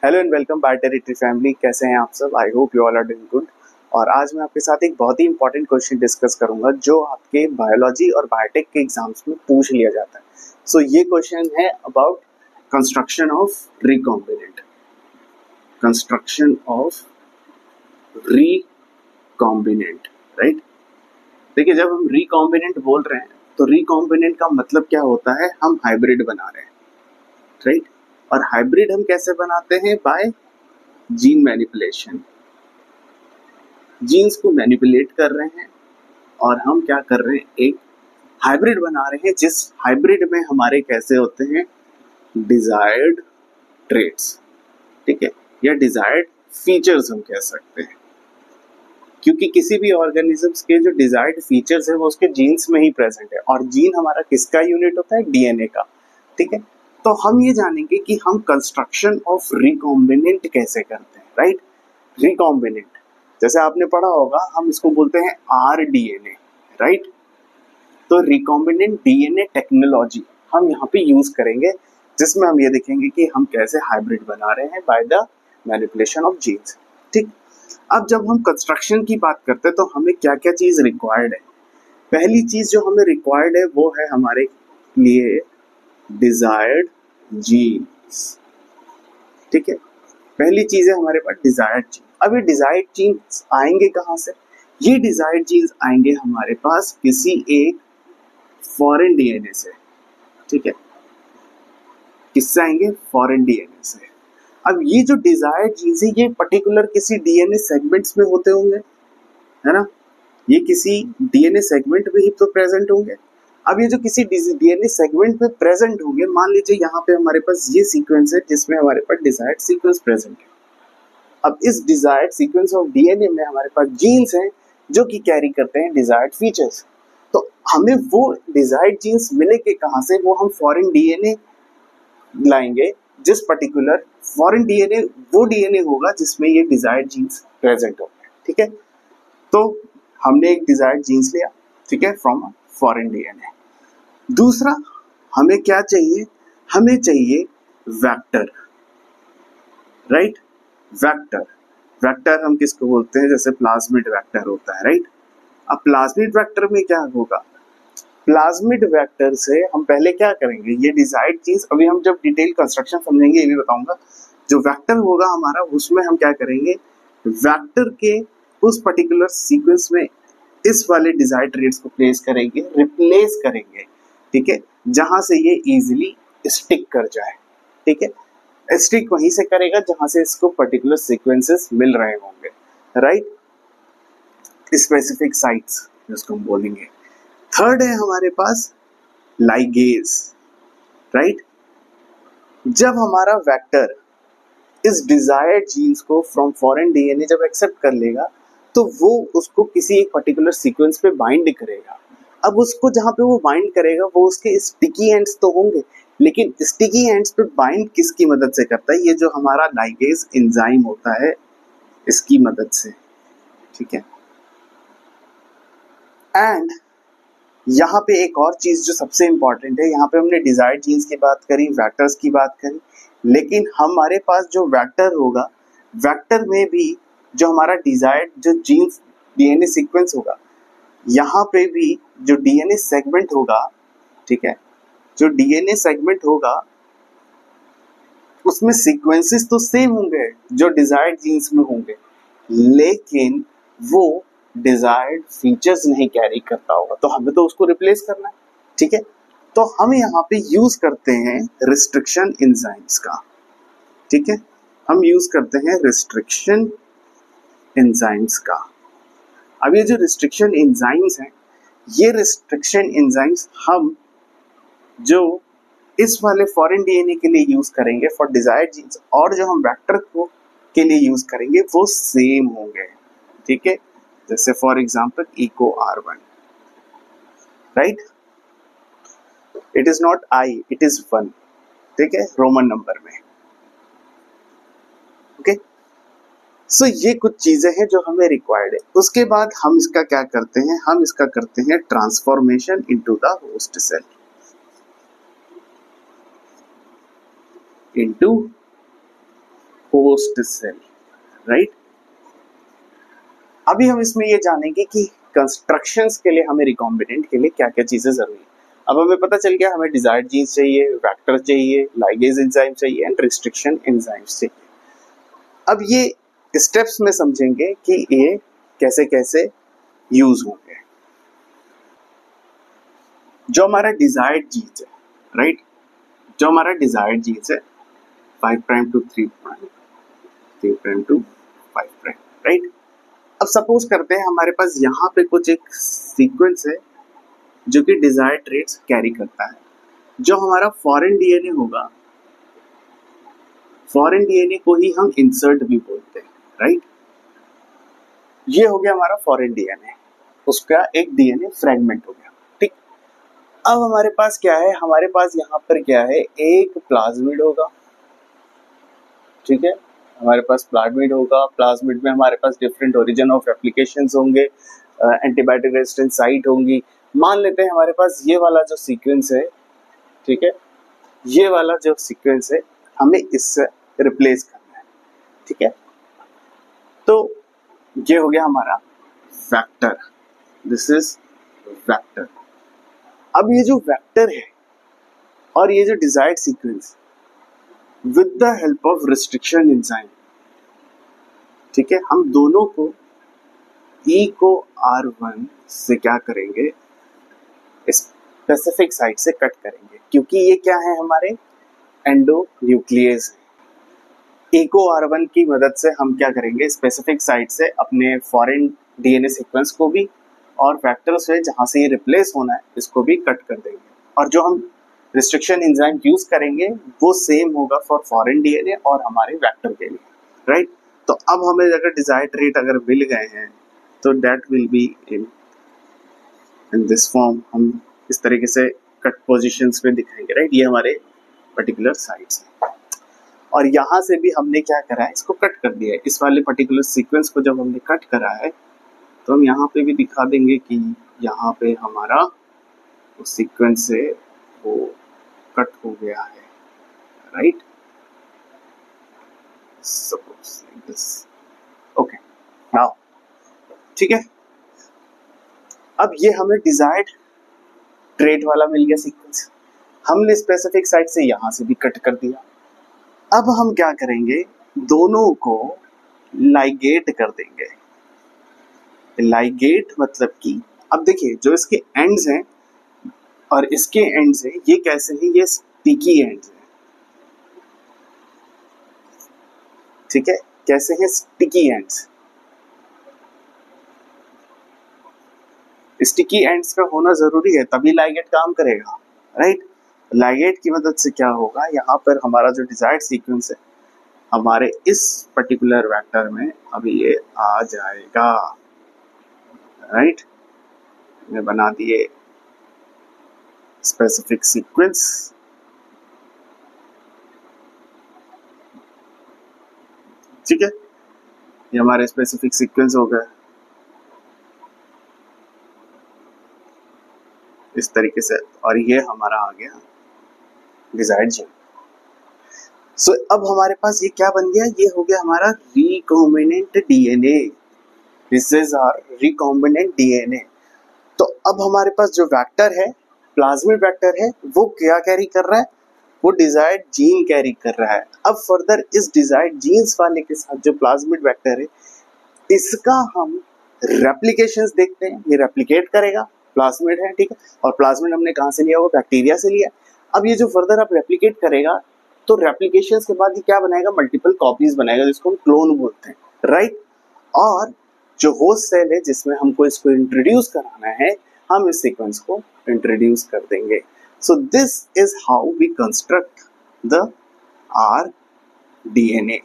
Hello and welcome by territory family. कैसे हैं आप सब? I hope you all are doing good. और आज मैं आपके साथ एक बहुत ही इंपॉर्टेंट क्वेश्चन डिस्कस करूंगा जो आपके बायोलॉजी और बायोटेक के एग्जाम्स में पूछ लिया जाता है। सो ये क्वेश्चन है about construction of recombinant. Construction of recombinant, right. देखिए, जब हम रिकॉम्बिनेंट बोल रहे हैं तो रिकॉम्बिनेंट का मतलब क्या होता है? हम हाइब्रिड बना रहे हैं, राइट। और हाइब्रिड हम कैसे बनाते हैं? By gene manipulation. जीन्स को मैनिपुलेट कर रहे हैं और हम क्या कर रहे हैं? एक हाइब्रिड बना रहे हैं, जिस हाइब्रिड में हमारे कैसे होते हैं? डिजायर्ड ट्रेट्स, ठीक है, या डिजायर्ड फीचर्स हम कह सकते हैं। क्योंकि किसी भी ऑर्गेनिजम्स के जो डिजायर्ड फीचर्स है वो उसके जीन्स में ही प्रेजेंट है। और जीन हमारा किसका यूनिट होता है? डीएनए का, ठीक है। तो हम ये जानेंगे कि हम कंस्ट्रक्शन ऑफ रिकॉम्बिनेंट कैसे करते हैं, राइट। रिकॉम्बिनेंट जैसे आपने पढ़ा होगा, हम इसको बोलते हैं आरडीएनए, राइट। तो रिकॉम्बिनेंट डीएनए टेक्नोलॉजी हम यहाँ पे यूज करेंगे, जिसमें हम ये देखेंगे कि हम कैसे हाइब्रिड बना रहे हैं by the manipulation of genes, ठीक। अब जब हम कंस्ट्रक्शन की बात करते हैं तो हमें क्या क्या चीज रिक्वायर्ड है? पहली चीज जो हमें रिक्वायर्ड है वो है हमारे लिए डिजायर्ड जीन्स, ठीक है। पहली चीज है हमारे पास डिजायर्ड जीन। अब ये डिजायर्ड जीन्स आएंगे कहाँ से? ये डिजायर्ड जीन्स आएंगे हमारे पास किसी एक फॉरेन डीएनए से, ठीक है। किससे आएंगे? फॉरेन डीएनए से। अब ये जो डिजायर्ड जीन्स है ये पर्टिकुलर किसी डीएनए सेगमेंट्स में होते होंगे, है ना। ये किसी डीएनए सेगमेंट में ही तो प्रेजेंट होंगे। अब ये जो किसी डीएनए सेगमेंट में प्रेजेंट होंगे, मान लीजिए यहाँ पे हमारे पास ये सीक्वेंस है जिसमें हमारे पास डिजायर्ड सीक्वेंस प्रेजेंट है। अब इस डिजायर्ड सीक्वेंस ऑफ डीएनए में हमारे पास जीन्स हैं जो कि कैरी करते हैं डिजायर्ड फीचर्स। तो हमें वो डिजायर्ड जीन्स मिलेंगे कहाँ से? वो हम फॉरेन डीएनए लाएंगे, जिस पर्टिकुलर फॉरेन डीएनए वो डीएनए होगा जिसमें ये डिजायर्ड जीन्स प्रेजेंट होंगे, ठीक है। तो हमने एक डिजायर्ड जीन्स लिया, ठीक है, फ्रॉम फॉरेन डीएनए। दूसरा हमें क्या चाहिए? हमें चाहिए वेक्टर, राइट। वेक्टर, वेक्टर हम किसको बोलते हैं? जैसे प्लाज्मिड वेक्टर होता है, राइट। अब प्लाज्मिड वेक्टर में क्या होगा? प्लाज्मिड वेक्टर से हम पहले क्या करेंगे? ये डिजायर्ड चीज अभी हम जब डिटेल कंस्ट्रक्शन समझेंगे ये भी बताऊंगा। जो वेक्टर होगा हमारा, उसमें हम क्या करेंगे? वेक्टर के उस पर्टिकुलर सीक्वेंस में इस वाले डिजायर्ड ट्रेट्स को प्लेस करेंगे, रिप्लेस करेंगे, ठीक है, जहां से ये इजीली स्टिक कर जाए, ठीक है। स्टिक वहीं से करेगा जहां से इसको पर्टिकुलर सीक्वेंसेस मिल रहे होंगे, राइट। स्पेसिफिक साइट्स जिसको हम बोलेंगे। थर्ड है हमारे पास लाइगेज, राइट। जब हमारा वेक्टर इस डिजायर्ड जीन्स को फ्रॉम फॉरेन डीएनए जब एक्सेप्ट कर लेगा तो वो उसको किसी एक पर्टिकुलर सीक्वेंस पे बाइंड करेगा। अब उसको जहां पे वो बाइंड करेगा वो उसके स्टिकी एंड्स तो होंगे, लेकिन स्टिकी एंड्स पे बाइंड किसकी मदद से करता है? ये जो हमारा लाइगेज एंजाइम होता है, इसकी मदद से, ठीक है। एंड यहाँ पे एक और चीज जो सबसे इंपॉर्टेंट है, यहाँ पे हमने डिजायर्ड जीन्स की बात करी, वेक्टर्स की बात करी, लेकिन हमारे पास जो वेक्टर होगा, वेक्टर में भी जो हमारा डिजायर्ड जो जीन्स डीएनए सीक्वेंस होगा, यहाँ पे भी जो डीएनए सेगमेंट होगा, ठीक है, जो डीएनए सेगमेंट होगा उसमें सीक्वेंसेस तो सेम होंगे जो डिजायर्ड जीन्स में होंगे, लेकिन वो डिजायर्ड फीचर्स नहीं कैरी करता होगा, तो हमें तो उसको रिप्लेस करना है, ठीक है। तो हम यहाँ पे यूज करते हैं रिस्ट्रिक्शन एंजाइम्स का, ठीक है। हम यूज करते हैं रिस्ट्रिक्शन एंजाइम्स का। अब ये जो रिस्ट्रिक्शन एंजाइम्स हैं, ये रिस्ट्रिक्शन एंजाइम्स हम जो इस वाले फॉरेन डीएनए के लिए यूज करेंगे फॉर डिजायर्ड जीन्स, और जो हम वेक्टर को के लिए यूज करेंगे वो सेम होंगे, ठीक है। जैसे for example eco R1, right. It is not I, it is 1, ठीक है, रोमन नंबर में, ओके। सो ये कुछ चीजें हैं जो हमें रिक्वायर्ड है। उसके बाद हम इसका क्या करते हैं? हम इसका करते हैं transformation into the host cell, into host cell, right. अभी हम इसमें ये जानेंगे कि कंस्ट्रक्शंस के लिए हमें रिकॉम्बिनेंट के लिए क्या क्या चीजें जरूरी है। अब हमें पता चल गया हमें डिजायर्ड जीन्स चाहिए, वेक्टर चाहिए, लाइगेज एंजाइम चाहिए एंड रिस्ट्रिक्शन एंजाइम्स चाहिए। अब ये स्टेप्स में समझेंगे कि ये कैसे कैसे यूज होंगे। जो हमारा डिजायर्ड जीन्स है, राइट, जो हमारा डिजायर्ड जीन्स है 5 prime to 3 prime, 3 prime to 5 prime, right. अब सपोज करते हैं हमारे पास यहाँ पे कुछ एक सीक्वेंस है जो कि डिजायर्ड ट्रेट्स कैरी करता है। जो हमारा फॉरेन डीएनए होगा, फॉरेन डीएनए को ही हम इंसर्ट भी बोलते हैं, राइट। ये हो गया हमारा फॉरेन डीएनए, उसका एक डीएनए फ्रेगमेंट हो गया, ठीक। अब हमारे पास क्या है, हमारे पास यहाँ पर क्या है, एक प्लाज्मिड होगा, ठीक है। हमारे पास प्लाज्मिड होगा, प्लाज्मिड में हमारे पास डिफरेंट ओरिजिन ऑफ एप्लीकेशंस होंगे, एंटीबायोटिक रेजिस्टेंट साइट होंगी। मान लेते हैं हमारे पास ये वाला जो सीक्वेंस है, ठीक है, ये वाला जो सीक्वेंस है हमें इससे रिप्लेस करना है, ठीक है। तो ये हो गया हमारा वेक्टर, दिस इज वेक्टर। अब ये जो वेक्टर है और ये जो desired sequence with the help of restriction enzyme, ठीक है, हम दोनों को E को R1 से क्या करेंगे, स्पेसिफिक साइट से कट करेंगे, क्योंकि ये क्या है, हमारे एंडोन्यूक्लियस है। E को R1 की मदद से हम क्या करेंगे, स्पेसिफिक साइट से अपने फॉरेन डीएनए सीक्वेंस को भी और वेक्टर्स है जहां से ये रिप्लेस होना है इसको भी कट कर देंगे। और जो हम रिस्ट्रिक्शन एंजाइम यूज करेंगे वो सेम होगा फॉर फॉरेन डीएनए और हमारे वेक्टर के लिए, राइट। तो अब हमें अगर डिजायर्ड ट्रेट अगर मिल गए हैं तो that will be in this form, हम इस तरीके से कट पोजीशंस में दिखाएंगे, राइट। ये हमारे पर्टिकुलर साइट्स हैं और यहाँ से भी हमने क्या करा है, इसको कट कर दिया है। इस वाले पर्टिकुलर सीक्वेंस को जब हमने कट करा है तो हम यहाँ पे भी दिखा देंगे कि यहाँ पे हमारा सीक्वेंस है वो कट हो गया है, right. Suppose like this, okay now, ठीक है। अब ये हमें डिजायर्ड ट्रेट वाला मिल गया सीक्वेंस, हमने स्पेसिफिक साइट से यहां से भी कट कर दिया। अब हम क्या करेंगे, दोनों को लाइगेट कर देंगे। लाइगेट मतलब कि अब देखिए जो इसके एंड्स हैं और इसके एंड्स हैं ये कैसे हैं, ये स्टिकी एंड्स हैं, ठीक है। कैसे हैं, स्टिकी एंड्स। स्टिकी एंड्स का होना जरूरी है तभी लाइगेट काम करेगा, राइट। लाइगेट की मदद से क्या होगा, यहाँ पर हमारा जो डिजायर्ड सीक्वेंस है हमारे इस पर्टिकुलर वेक्टर में अभी ये आ जाएगा, राइट। मैं बना दिए स्पेसिफिक सीक्वेंस, ठीक है। ये हमारे स्पेसिफिक सीक्वेंस हो गए इस तरीके से, और ये हमारा आ गया डिजायर्ड जीन। सो अब हमारे पास ये क्या बन गया, ये हो गया हमारा recombinant DNA, this is our recombinant DNA. तो अब हमारे पास जो वेक्टर है, प्लाज्मिड वेक्टर है, वो क्या कैरी कर रहा है, वो डिजायर्ड जीन कैरी कर रहा है। अब फर्दर इस डिजायर्ड जीन्स वाले के साथ जो प्लाज्मिड वेक्टर है इसका हम रेप्लिकेशंस देखते हैं, ये रेप्लिकेट करेगा, प्लाज्मिड है, ठीक है। और प्लाज्मिड हमने कहाँ से लिया, वो बैक्टीरिया से लिया। अब ये जो फर्दर आप रेप्लिकेट करेगा तो रेप्लिकेशंस के बाद ये क्या बनाएगा, मल्टीपल कॉपीज बनाएगा जिसको हम क्लोन बोलते हैं, राइट। और जो होस्ट सेल है जिसमें हमको इसको इंट्रोड्यूस कराना है, हम इस सीक्वेंस को इंट्रोड्यूस कर देंगे। So this is how we construct the R DNA,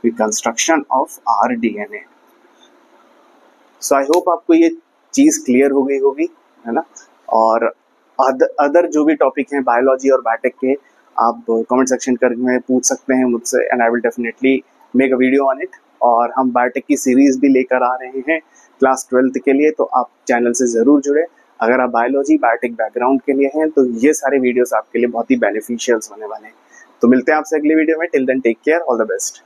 reconstruction of R DNA. So I hope आपको ये चीज क्लियर हो गई होगी, है ना। और अदर जो भी टॉपिक हैं बायोलॉजी और बायोटेक के, आप कमेंट सेक्शन कर में पूछ सकते हैं मुझसे and I will definitely make a video on it. और हम बायोटेक की सीरीज भी लेकर आ रहे हैं क्लास 12th के लिए, तो आप चैनल से ज़रूर जुड़े। अगर आप बायोलॉजी बायोटेक बैकग्राउंड के लिए हैं तो ये सारे वीडियोस आपके लिए बहुत ही बेनिफिशियल होने वाले हैं। तो मिलते हैं आपसे अगली वीडियो में, till then take care, all the best.